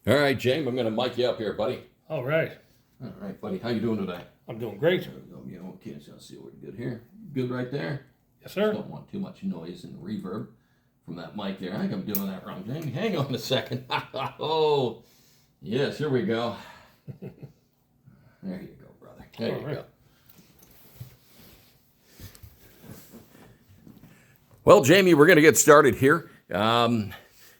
All right, James, I'm going to mic you up here, buddy. All right. All right, buddy. How you doing today? I'm doing great. There we go. Yeah, okay, so let's see what we good here. Good right there? Yes, sir. Don't want too much noise and reverb from that mic there. I think I'm doing that wrong, James. Hang on a second. Oh, yes, here we go. There you go, brother. There All you right. go. Well, Jamie, we're going to get started here.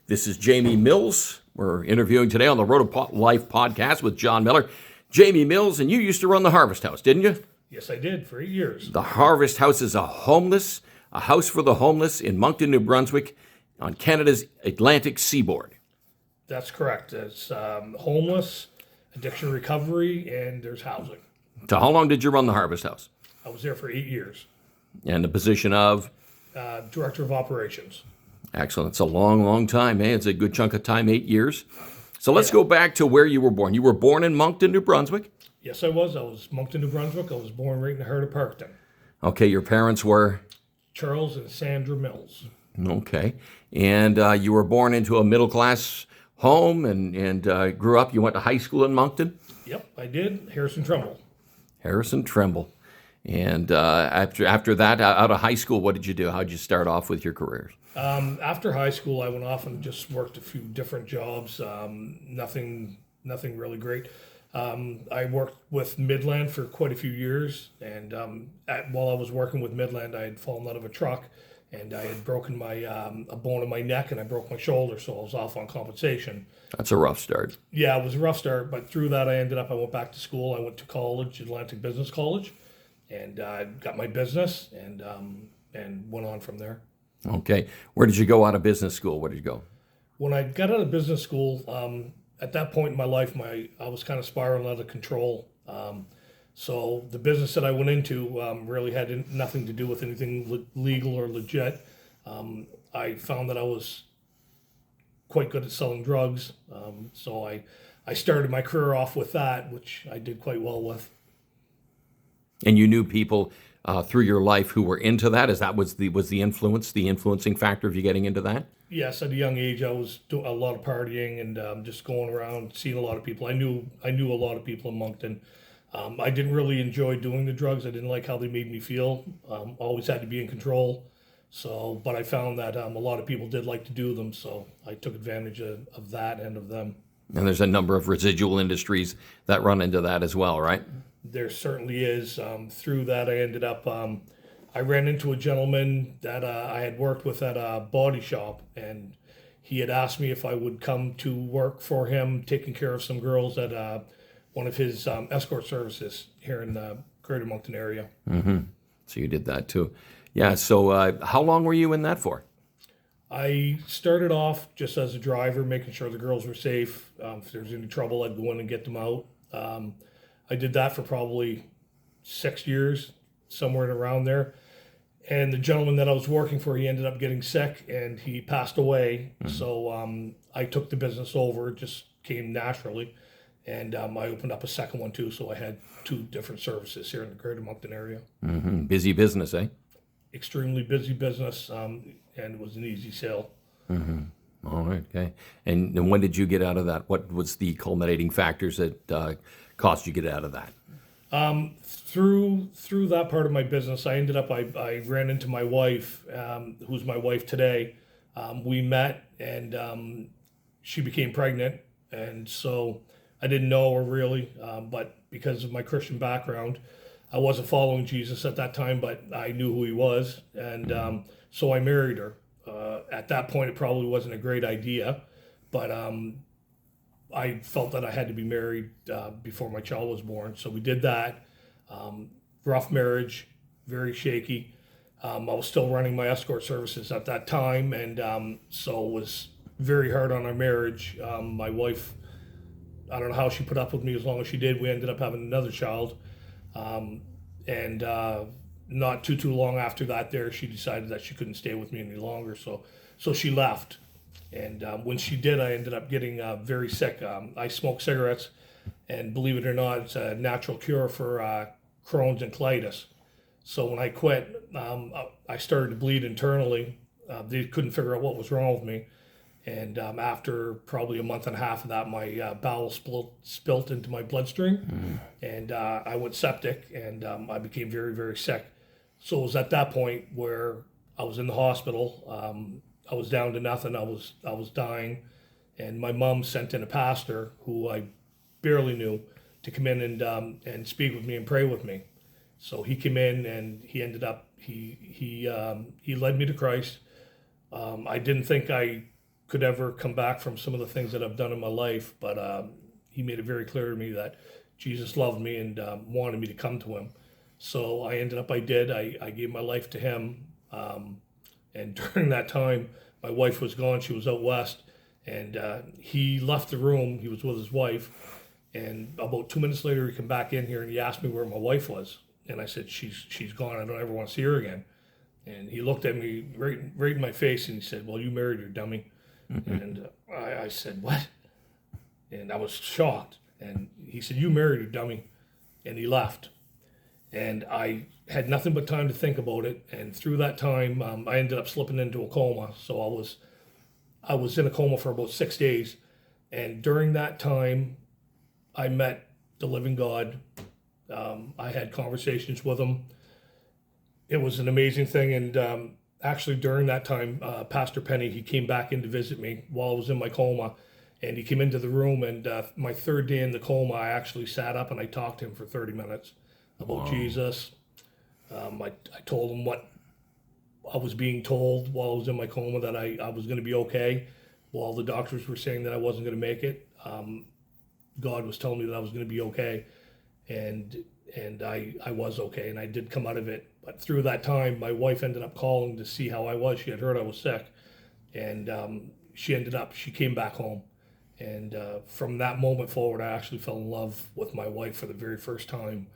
This is Jamie Mills. We're interviewing today on the Road to Life podcast with John Miller. Jamie Mills, and you used to run the Harvest House, didn't you? Yes, I did for 8 years. The Harvest House is a house for the homeless in Moncton, New Brunswick, on Canada's Atlantic seaboard. That's correct. It's homeless, addiction recovery, and there's housing. So how long did you run the Harvest House? I was there for 8 years. And the position of? Director of Operations. Excellent. It's a long, long time, eh? It's a good chunk of time, 8 years. So let's go back to where you were born. You were born in Moncton, New Brunswick? Yes, I was. I was Moncton, New Brunswick. I was born right in the heart of Parkton. Okay, your parents were? Charles and Sandra Mills. Okay. And you were born into a middle-class home and grew up. You went to high school in Moncton? Yep, I did. Harrison Trumbull. Harrison Trumbull. And after that, out of high school, what did you do? How did you start off with your careers? After high school, I went off and just worked a few different jobs. Nothing really great. I worked with Midland for quite a few years, and while I was working with Midland, I had fallen out of a truck, and I had broken my a bone in my neck, and I broke my shoulder, so I was off on compensation. That's a rough start. Yeah, it was a rough start, but through that, I went back to school. I went to college, Atlantic Business College, and I got my business, and went on from there. Okay. Where did you go out of business school? Where did you go? When I got out of business school, at that point in my life, I was kind of spiraling out of control. So the business that I went into really had nothing to do with anything legal or legit. I found that I was quite good at selling drugs. So I started my career off with that, which I did quite well with. And you knew people through your life who were into that? Was the influencing factor of you getting into that? Yes, at a young age, I was doing a lot of partying and just going around, seeing a lot of people. I knew a lot of people in Moncton. I didn't really enjoy doing the drugs. I didn't like how they made me feel. Always had to be in control. So, but I found that a lot of people did like to do them, so I took advantage of that and of them. And there's a number of residual industries that run into that as well, right? There certainly is. Through that, I ended up, I ran into a gentleman that I had worked with at a body shop, and he had asked me if I would come to work for him, taking care of some girls at one of his escort services here in the Greater Moncton area. Mm-hmm. So you did that too. Yeah, so how long were you in that for? I started off just as a driver, making sure the girls were safe. If there was any trouble, I'd go in and get them out. I did that for probably 6 years, somewhere around there. And the gentleman that I was working for, he ended up getting sick and he passed away. Mm-hmm. So I took the business over. It just came naturally. And I opened up a second one too. So I had 2 different services here in the Greater Moncton area. Mm-hmm. Busy business, eh? Extremely busy business, and it was an easy sale. Mm-hmm. All right, okay. And when did you get out of that? What was the culminating factors that caused you to get out of that? Through that part of my business, I ended up, I ran into my wife, who's my wife today. We met and she became pregnant. And so I didn't know her really, but because of my Christian background, I wasn't following Jesus at that time, but I knew who he was. And so I married her. At that point, it probably wasn't a great idea, but I felt that I had to be married before my child was born. So we did that. Rough marriage, very shaky. I was still running my escort services at that time, and so it was very hard on our marriage. My wife, I don't know how she put up with me as long as she did. We ended up having another child. And not too long after that there, she decided that she couldn't stay with me any longer. So she left. And when she did, I ended up getting very sick. I smoke cigarettes, and believe it or not, it's a natural cure for Crohn's and colitis. So when I quit, I started to bleed internally. They couldn't figure out what was wrong with me. And after probably a month and a half of that, my bowel spilt into my bloodstream, and I went septic, and I became very, very sick. So it was at that point where I was in the hospital. I was down to nothing. I was dying, and my mom sent in a pastor who I barely knew to come in and speak with me and pray with me. So he came in, and he ended up he led me to Christ. I didn't think I could ever come back from some of the things that I've done in my life, but he made it very clear to me that Jesus loved me and wanted me to come to him. So I did. I gave my life to him. And during that time, my wife was gone. She was out west, and he left the room. He was with his wife, and about 2 minutes later, he came back in here and he asked me where my wife was, and I said, "She's gone. I don't ever want to see her again." And he looked at me right in my face, and he said, "Well, you married her, dummy." And I said, "What?" And I was shocked. And he said, "You married her, dummy." And he left. And I had nothing but time to think about it. And through that time, I ended up slipping into a coma. So I was in a coma for about 6 days. And during that time, I met the living God. I had conversations with him. It was an amazing thing. And actually, during that time, Pastor Penny, he came back in to visit me while I was in my coma. And he came into the room. And my third day in the coma, I actually sat up and I talked to him for 30 minutes. About Jesus. I told him what I was being told while I was in my coma, that I was going to be okay. While the doctors were saying that I wasn't going to make it, God was telling me that I was going to be okay, and I was okay, and I did come out of it. But through that time, my wife ended up calling to see how I was. She had heard I was sick, and she came back home. And from that moment forward, I actually fell in love with my wife for the very first time.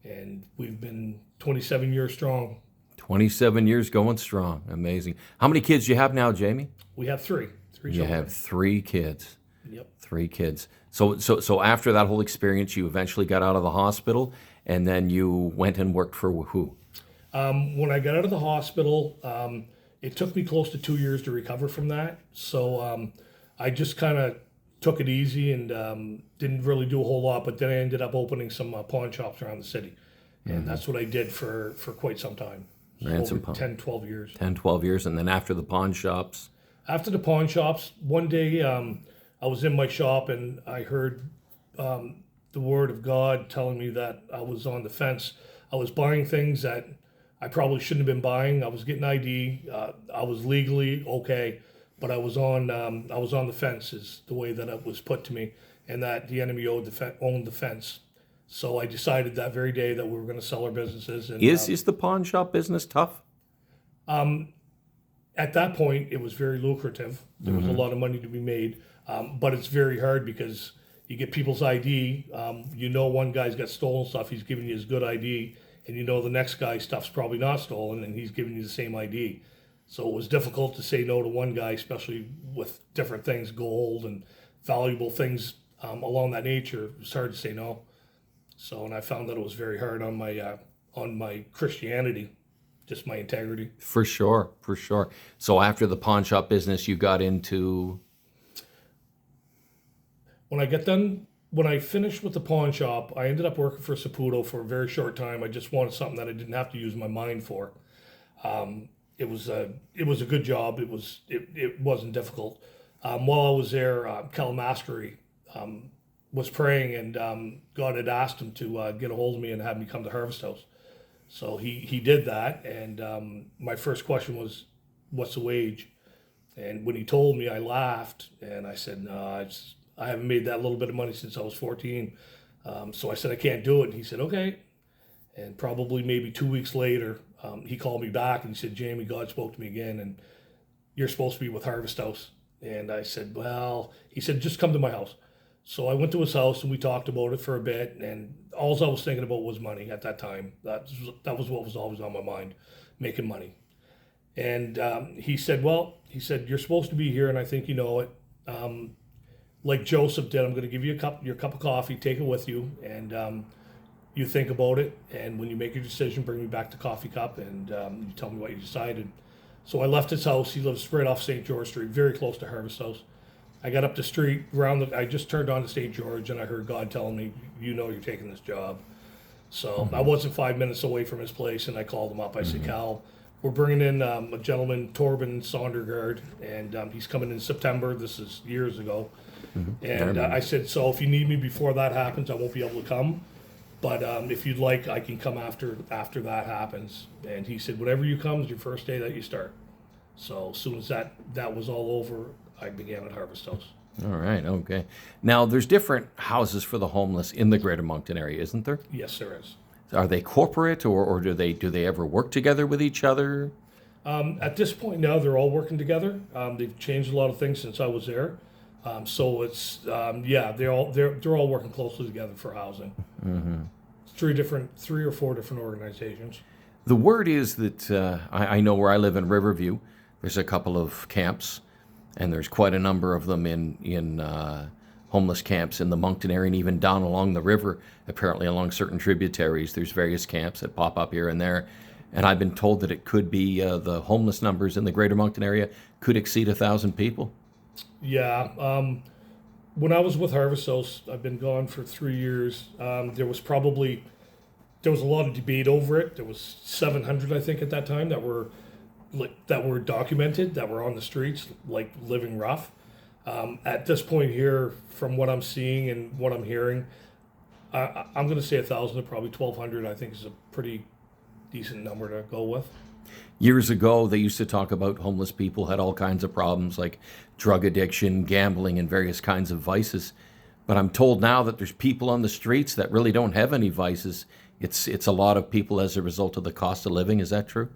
And we've been 27 years strong. 27 years going strong. Amazing. How many kids do you have now, Jamie? We have three. Three You children. have 3 kids. Yep. 3 kids. So after that whole experience, you eventually got out of the hospital, and then you went and worked for who? When I got out of the hospital, it took me close to 2 years to recover from that. So I just kind of took it easy and didn't really do a whole lot. But then I ended up opening some pawn shops around the city. And that's what I did for quite some time. Ran some 10, 12 years. 10, 12 years. And then after the pawn shops? After the pawn shops, one day I was in my shop and I heard the word of God telling me that I was on the fence. I was buying things that I probably shouldn't have been buying. I was getting ID. I was legally okay, but I was on the fence is the way that it was put to me, and that the enemy owned the fence. So I decided that very day that we were going to sell our businesses. And, Is the pawn shop business tough? At that point, it was very lucrative. There was a lot of money to be made, but it's very hard because you get people's ID. One guy's got stolen stuff. He's giving you his good ID, and the next guy's stuff's probably not stolen, and he's giving you the same ID. So it was difficult to say no to one guy, especially with different things, gold and valuable things along that nature. It was hard to say no. So, and I found that it was very hard on my Christianity, just my integrity. For sure. So after the pawn shop business, you got into... When I finished with the pawn shop, I ended up working for Saputo for a very short time. I just wanted something that I didn't have to use my mind for. It was a good job. It wasn't difficult. While I was there, Kalamaskery was praying, and God had asked him to get a hold of me and have me come to Harvest House. So he did that, and my first question was, "What's the wage?" And when he told me, I laughed, and I said, "No, I haven't made that little bit of money since I was 14." So I said, "I can't do it." And he said, "Okay." And probably maybe 2 weeks later, he called me back and he said, "Jamie, God spoke to me again, and you're supposed to be with Harvest House." And I said, "Well," he said, "just come to my house." So I went to his house and we talked about it for a bit, and all I was thinking about was money at that time. That was what was always on my mind, making money. And he said, "You're supposed to be here, and I think you know it. Like Joseph did, I'm going to give you your cup of coffee, take it with you, and you think about it. And when you make your decision, bring me back the coffee cup, and you tell me what you decided." So I left his house. He lives right off St. George Street, very close to Harvest House. I got up the street I just turned on to St. George, and I heard God telling me, you're taking this job. So I wasn't 5 minutes away from his place, and I called him up. I said, Cal, we're bringing in a gentleman, Torben Sondergaard, and he's coming in September. This is years ago. And I said, so if you need me before that happens, I won't be able to come. But if you'd like, I can come after that happens. And he said, whenever you come is your first day that you start. So as soon as that was all over, I began at Harvest House. All right, okay. Now, there's different houses for the homeless in the Greater Moncton area, isn't there? Yes, there is. Are they corporate, or do they ever work together with each other? At this point now, they're all working together. They've changed a lot of things since I was there. So it's they're all working closely together for housing. Three or four different organizations. The word is that I know where I live in Riverview, there's a couple of camps, and there's quite a number of them in homeless camps in the Moncton area, and even down along the river, apparently along certain tributaries. There's various camps that pop up here and there. And I've been told that it could be the homeless numbers in the Greater Moncton area could exceed 1,000 people. Yeah. When I was with Harvest House, I've been gone for 3 years. There was a lot of debate over it. There was 700, I think, at that time that were documented, that were on the streets, like living rough. At this point here, from what I'm seeing and what I'm hearing, I'm going to say 1,000 to probably 1,200. I think is a pretty decent number to go with. Years ago, they used to talk about homeless people had all kinds of problems like drug addiction, gambling, and various kinds of vices. But I'm told now that there's people on the streets that really don't have any vices. It's a lot of people as a result of the cost of living. Is that true?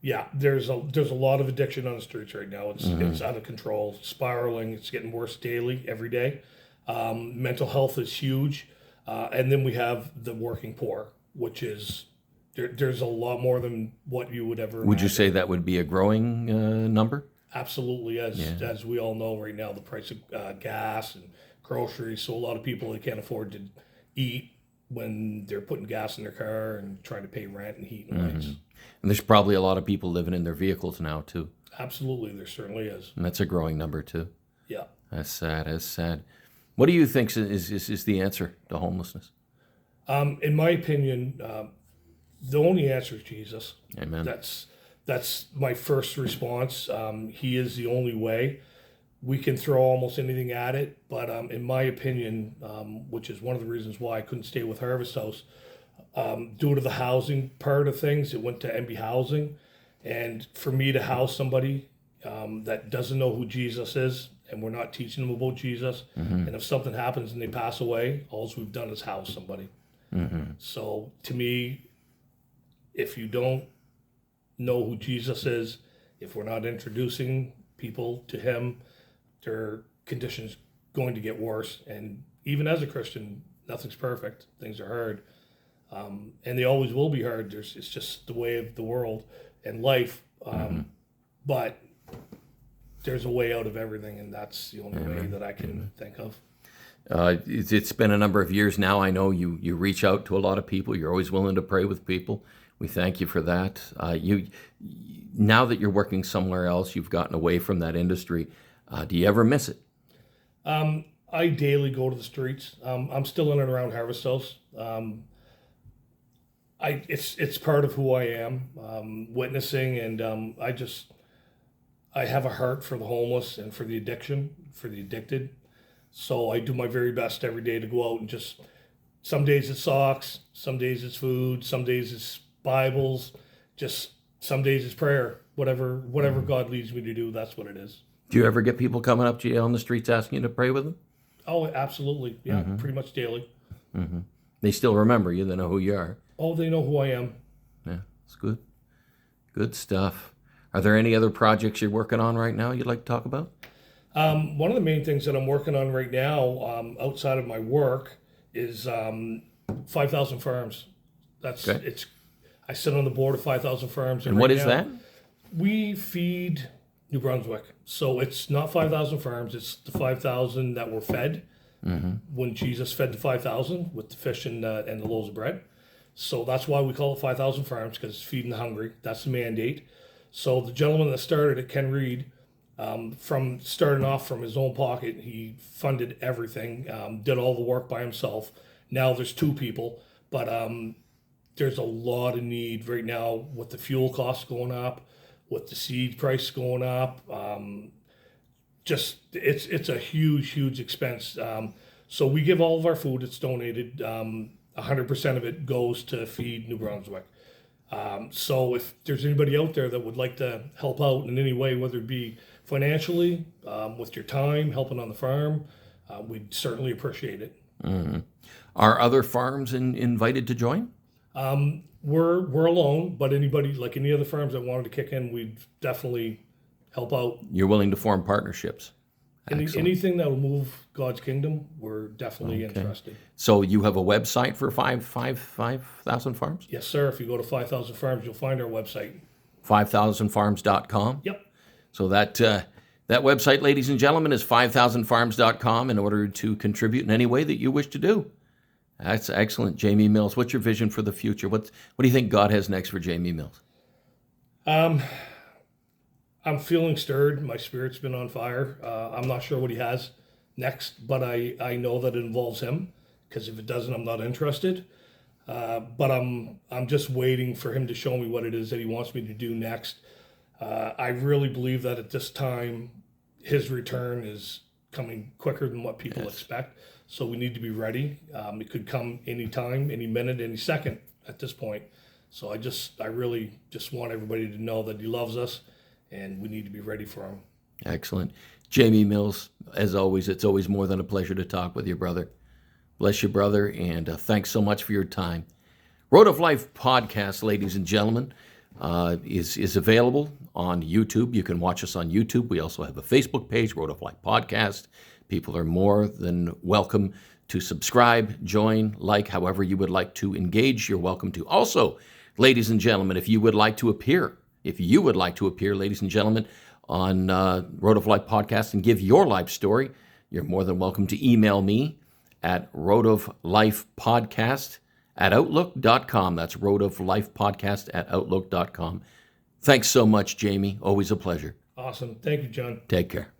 Yeah, there's a lot of addiction on the streets right now. It's out of control, spiraling. It's getting worse daily, every day. Mental health is huge, and then we have the working poor, which is there's a lot more than what you would ever. Would you say that would be a growing number? Absolutely, as we all know right now, the price of gas and groceries. So a lot of people, they can't afford to eat when they're putting gas in their car and trying to pay rent and heat and lights. And there's probably a lot of people living in their vehicles now too. Absolutely, there certainly is. And that's a growing number too. Yeah. That's sad. That's sad. What do you think is the answer to homelessness? In my opinion, the only answer is Jesus. Amen. That's my first response. He is the only way. We can throw almost anything at it, but in my opinion, which is one of the reasons why I couldn't stay with Harvest House, due to the housing part of things, it went to MB Housing, and for me to house somebody that doesn't know who Jesus is, and we're not teaching them about Jesus, and if something happens and they pass away, all we've done is house somebody. So to me, if you don't know who Jesus is, if we're not introducing people to him, their condition's going to get worse. And even as a Christian, nothing's perfect. Things are hard. And they always will be hard. It's just the way of the world and life. But there's a way out of everything, and that's the only way that I can think of. It's been a number of years now. I know you reach out to a lot of people. You're always willing to pray with people. We thank you for that. Now that you're working somewhere else, you've gotten away from that industry. Do you ever miss it? I daily go to the streets. I'm still in and around Harvest House. It's part of who I am, witnessing, and I have a heart for the homeless and for the addicted. So I do my very best every day to go out and just, some days it's socks, some days it's food, some days it's Bibles, just some days it's prayer. Whatever God leads me to do, that's what it is. Do you ever get people coming up to you on the streets asking you to pray with them? Oh, absolutely. Yeah, pretty much daily. They still remember you. They know who you are. Oh, they know who I am. Yeah, it's good. Good stuff. Are there any other projects you're working on right now you'd like to talk about? One of the main things that I'm working on right now, outside of my work, is 5,000 Farms. I sit on the board of 5,000 Farms. And what is that? We feed New Brunswick. So it's not 5,000 farms, it's the 5,000 that were fed when Jesus fed the 5,000 with the fish and the loaves of bread. So that's why we call it 5,000 farms, because it's feeding the hungry. That's the mandate. So the gentleman that started it, Ken Reed, from starting off from his own pocket, he funded everything, did all the work by himself. Now there's 2 people, but there's a lot of need right now with the fuel costs going up, with the seed price going up. Just it's a huge expense. So we give all of our food. It's donated. 100% of it goes to feed New Brunswick. So if there's anybody out there that would like to help out in any way, whether it be financially, with your time, helping on the farm, we'd certainly appreciate it. Are other farms invited to join? We're alone, but anybody, like any other farms that wanted to kick in, we'd definitely help out. You're willing to form partnerships? Anything that will move God's kingdom, we're definitely interested. So you have a website for 5,000 Farms? Yes, sir. If you go to 5,000 Farms, you'll find our website. 5,000farms.com? Yep. So that website, ladies and gentlemen, is 5,000farms.com in order to contribute in any way that you wish to do. That's excellent. Jamie Mills, what's your vision for the future? What do you think God has next for Jamie Mills? I'm feeling stirred. My spirit's been on fire. I'm not sure what he has next, but I know that it involves him, because if it doesn't, I'm not interested. But I'm just waiting for him to show me what it is that he wants me to do next. I really believe that at this time, his return is coming quicker than what people expect. So we need to be ready. It could come any time, any minute, any second at this point. So I really just want everybody to know that he loves us, and we need to be ready for him. Excellent. Jamie Mills, as always, it's always more than a pleasure to talk with you, brother. Bless you, brother, and thanks so much for your time. Road of Life podcast, ladies and gentlemen, is available on YouTube. You can watch us on YouTube. We also have a Facebook page, Road of Life Podcast. People are more than welcome to subscribe, join, like, however you would like to engage. You're welcome to. Also, ladies and gentlemen, if you would like to appear, ladies and gentlemen, on Road of Life Podcast and give your life story, you're more than welcome to email me at roadoflifepodcast@outlook.com. That's roadoflifepodcast@outlook.com. Thanks so much, Jamie. Always a pleasure. Awesome. Thank you, John. Take care.